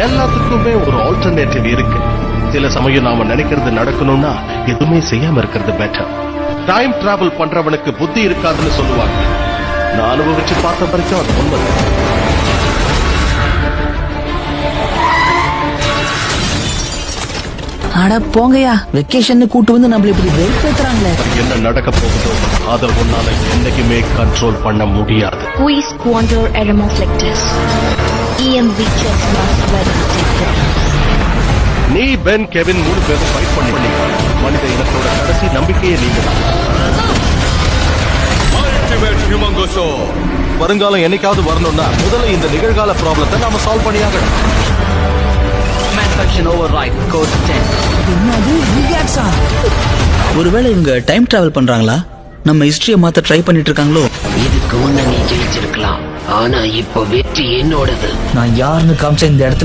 எல்லாத்துக்குமே ஒரு ஆல்டர்னேட்டிவ் இருக்கு. சில சமயம் நாம நினைக்கிறது நடக்கணும்னா எதுவுமே செய்யாம இருக்கிறது பெட்டர். டைம் டிராவல் பண்றவனுக்கு புத்தி இருக்காதுன்னு சொல்லுவாங்க. நான் அனுபவிச்சு பார்த்த வரைக்கும் அது உண்மை. அட போங்கயா, வெக்கேஷன் கூட்டு வந்து நம்மள இப்படி வெறுப்பேத்துறாங்களே. என்ன நடக்க போகுதோ அதை உன்னால என்னைக்குமே கண்ட்ரோல் பண்ண முடியாது. We squander animals like this. EMV just must well protected. நீ, பென், கெவின் 3 பேரும் ஃபைட் பண்ணி மனித இனத்தோட கடைசி நம்பிக்கையை நீங்க தான். வருங்காலம் என்னைக்காவது வரணும்னா முதல்ல இந்த நிகழ்கால ப்ராப்ளத்தை நாம சால்வ் பண்ணியாகணும். ஒருவேளை இவங்க டைம் டிராவல் பண்றாங்களா? நம்ம ஹிஸ்டரியை மாத்த ட்ரை பண்ணிட்டு இருக்காங்களோ? இதுக்கு முன்ன நீ ஜெயிச்சிருக்கலாம், ஆனா இப்போ வெற்றி என்னோடது. நான் யாருன்னு காமிச்ச இந்த இடத்துல